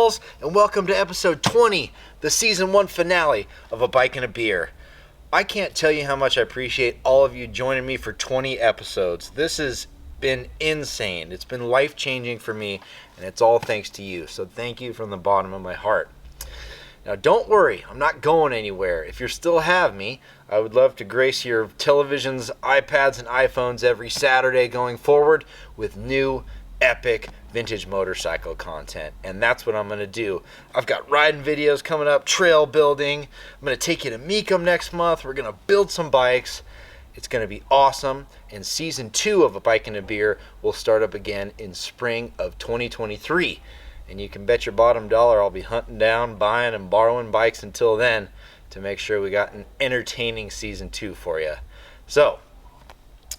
pals, and welcome to episode 20, the season 1 finale of A Bike and a Beer. I can't tell you how much I appreciate all of you joining me for 20 episodes. This has been insane. It's been life-changing for me, and it's all thanks to you. So thank you from the bottom of my heart. Now don't worry, I'm not going anywhere. If you still have me, I would love to grace your televisions, iPads, and iPhones every Saturday going forward with new, epic, vintage motorcycle content. And that's what I'm going to do. I've got riding videos coming up, trail building. I'm going to take you to Mecum next month. We're going to build some bikes. It's going to be awesome. And season 2 of A Bike and a Beer will start up again in spring of 2023. And you can bet your bottom dollar I'll be hunting down, buying, and borrowing bikes until then to make sure we got an entertaining season 2 for you. So,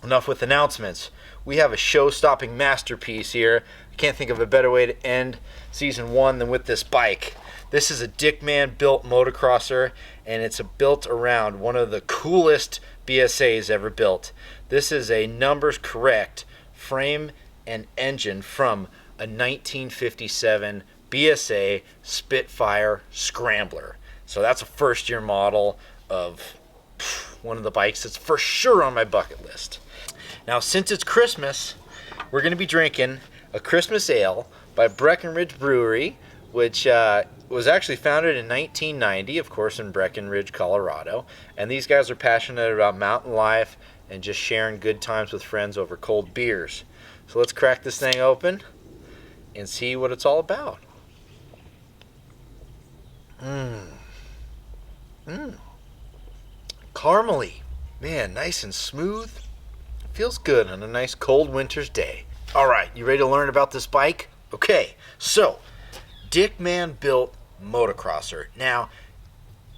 enough with announcements. We have a show-stopping masterpiece here. I can't think of a better way to end season 1 than with this bike. This is a Dick Mann built motocrosser, and it's built around one of the coolest BSAs ever built. This is a numbers correct frame and engine from a 1957 BSA Spitfire Scrambler. So that's a first year model of one of the bikes that's for sure on my bucket list. Now, since it's Christmas, we're going to be drinking a Christmas ale by Breckenridge Brewery, which was actually founded in 1990, of course, in Breckenridge, Colorado. And these guys are passionate about mountain life and just sharing good times with friends over cold beers. So let's crack this thing open and see what it's all about. Caramely. Man, nice and smooth. Feels good on a nice cold winter's day. Alright, you ready to learn about this bike? Okay, so, Dick Mann built motocrosser. Now,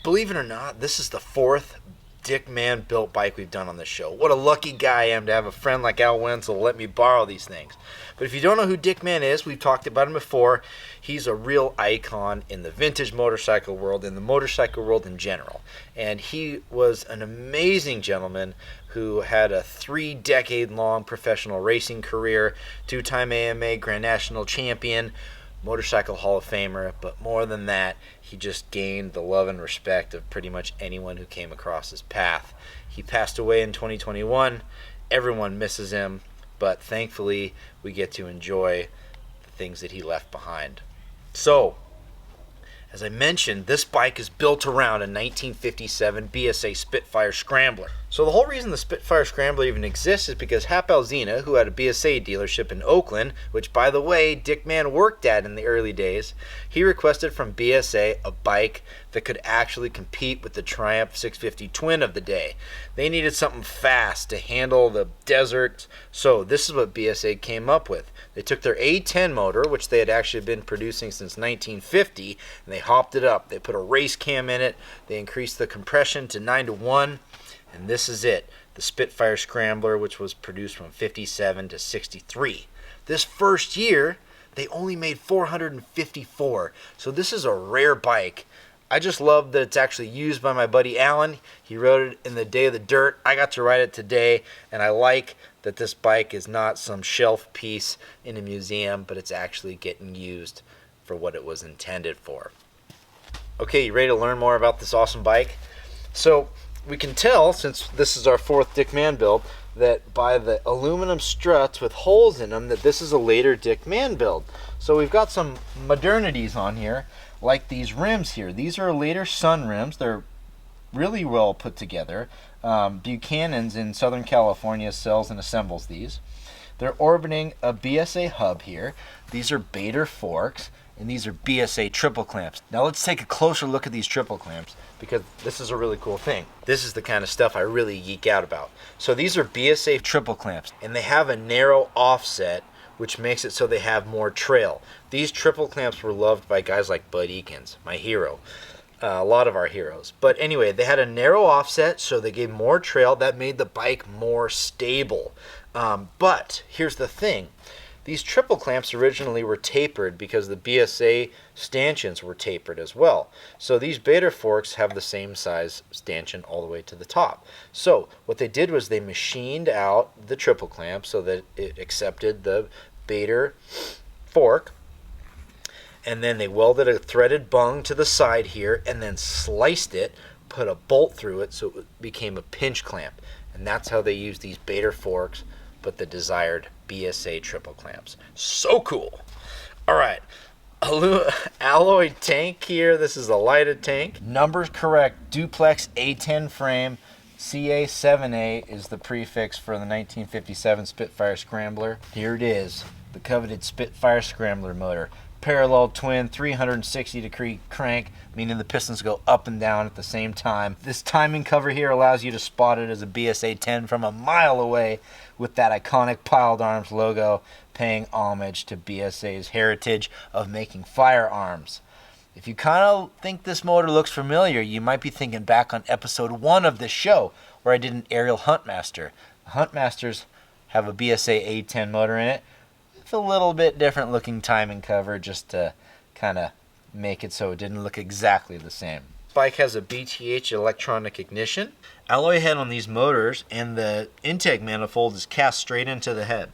believe it or not, this is the 4th Dick Mann built bike we've done on this show. What a lucky guy I am to have a friend like Al Wenzel let me borrow these things. But if you don't know who Dick Mann is, we've talked about him before. He's a real icon in the vintage motorcycle world, in the motorcycle world in general. And he was an amazing gentleman who had a 3-decade-long professional racing career, 2-time AMA Grand National Champion, Motorcycle Hall of Famer, but more than that, he just gained the love and respect of pretty much anyone who came across his path. He passed away in 2021. Everyone misses him, but thankfully we get to enjoy the things that he left behind. So, as I mentioned, this bike is built around a 1957 BSA Spitfire Scrambler. So the whole reason the Spitfire Scrambler even exists is because Hap Alzina, who had a BSA dealership in Oakland, which by the way Dick Mann worked at in the early days, he requested from BSA a bike that could actually compete with the Triumph 650 Twin of the day. They needed something fast to handle the desert, so this is what BSA came up with. They took their A10 motor, which they had actually been producing since 1950, and they hopped it up. They put a race cam in it, they increased the compression to 9-to-1, and this is it, the Spitfire Scrambler, which was produced from 57 to 63. This first year, they only made 454, so this is a rare bike. I just love that it's actually used by my buddy Alan. He rode it in the Day of the Dirt. I got to ride it today, and I like that this bike is not some shelf piece in a museum, but it's actually getting used for what it was intended for. Okay, you ready to learn more about this awesome bike? So, we can tell, since this is our 4th Dick Mann build, that by the aluminum struts with holes in them, that this is a later Dick Mann build. So we've got some Modernities on here, like these rims here. These are later Sun rims. They're really well put together. Buchanan's in Southern California sells and assembles these. They're orbiting a BSA hub here. These are Bader forks, and these are BSA triple clamps. Now let's take a closer look at these triple clamps, because this is a really cool thing. This is the kind of stuff I really geek out about. So these are BSA triple clamps, and they have a narrow offset, which makes it so they have more trail. These triple clamps were loved by guys like Bud Eakins, my hero. A lot of our heroes. But anyway, they had a narrow offset, so they gave more trail. That made the bike more stable. But here's the thing. These triple clamps originally were tapered because the BSA stanchions were tapered as well. So these Bader forks have the same size stanchion all the way to the top. So what they did was they machined out the triple clamp so that it accepted the Bader fork. And then they welded a threaded bung to the side here and then sliced it, put a bolt through it so it became a pinch clamp. And that's how they use these Bader forks, but the desired BSA triple clamps. So cool. All right. Alloy tank here. This is a lighted tank. Numbers correct. Duplex A10 frame. CA7A is the prefix for the 1957 Spitfire Scrambler. Here it is. The coveted Spitfire Scrambler motor. Parallel twin 360-degree crank, meaning the pistons go up and down at the same time. This timing cover here allows you to spot it as a BSA 10 from a mile away with that iconic Piled Arms logo, paying homage to BSA's heritage of making firearms. If you kind of think this motor looks familiar, you might be thinking back on episode 1 of this show where I did an aerial Huntmaster. The Huntmasters have a BSA A10 motor in it. It's a little bit different looking timing cover just to kind of make it so it didn't look exactly the same. Bike has a BTH electronic ignition. Alloy head on these motors, and the intake manifold is cast straight into the head.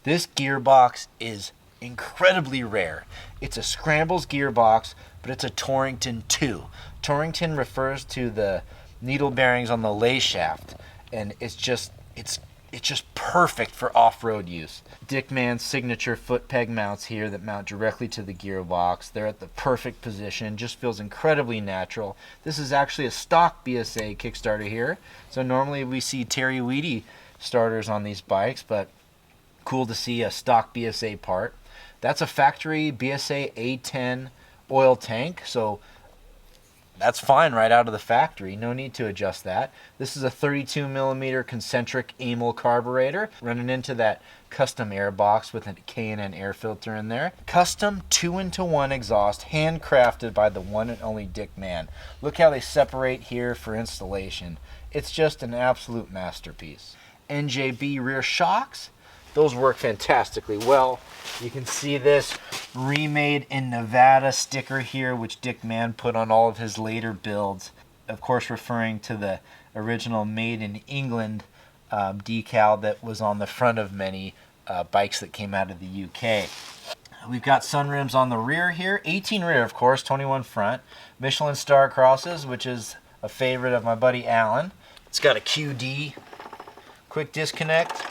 This gearbox is incredibly rare. It's a Scrambles gearbox, but it's a Torrington 2. Torrington refers to the needle bearings on the lay shaft, and it's just perfect for off-road use. Dick Mann's signature foot peg mounts here that mount directly to the gearbox. They're at the perfect position, just feels incredibly natural. This is actually a stock BSA Kickstarter here, so normally we see Terry Weedy starters on these bikes, but cool to see a stock BSA part. That's a factory BSA A10 oil tank, so that's fine right out of the factory. No need to adjust that. This is a 32 millimeter concentric amyl carburetor running into that custom air box with a K&N air filter in there. Custom 2-into-1 exhaust, handcrafted by the one and only Dick Mann. Look how they separate here for installation. It's just an absolute masterpiece. NJB rear shocks. Those work fantastically well. You can see this remade in Nevada sticker here, which Dick Mann put on all of his later builds. Of course, referring to the original Made in England decal that was on the front of many bikes that came out of the UK. We've got sun rims on the rear here. 18 rear, of course, 21 front. Michelin Star crosses, which is a favorite of my buddy Alan. It's got a QD quick disconnect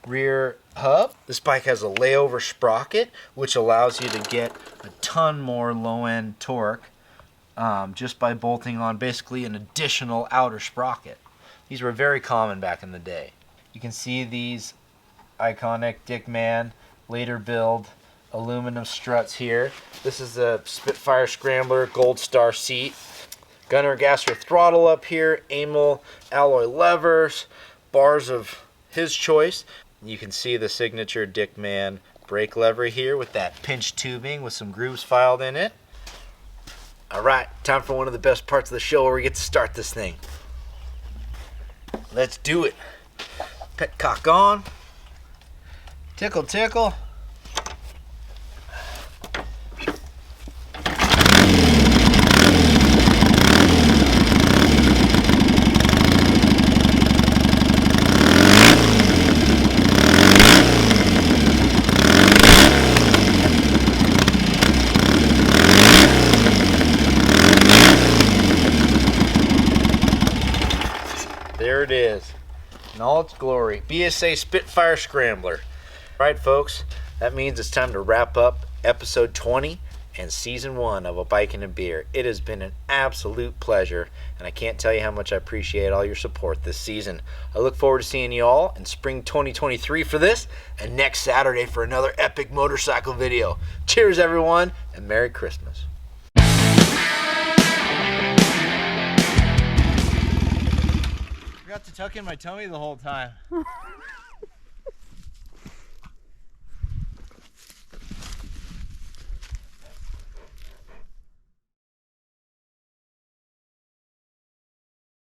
rear hub. This bike has a layover sprocket, which allows you to get a ton more low-end torque just by bolting on basically an additional outer sprocket. These were very common back in the day. You can see these iconic Dick Mann later build aluminum struts here. This is a Spitfire Scrambler Gold Star seat. Gunner gasser throttle up here, amyl alloy levers, bars of his choice. You can see the signature Dick Mann brake lever here with that pinch tubing with some grooves filed in it. All right, time for one of the best parts of the show where we get to start this thing. Let's do it. Petcock on. Tickle, tickle. There it is, in all its glory. BSA Spitfire Scrambler. All right, folks, that means it's time to wrap up episode 20 and season 1 of A Bike and a Beer. It has been an absolute pleasure, and I can't tell you how much I appreciate all your support this season. I look forward to seeing you all in spring 2023 for this, and next Saturday for another epic motorcycle video. Cheers, everyone, and Merry Christmas. I forgot to tuck in my tummy the whole time.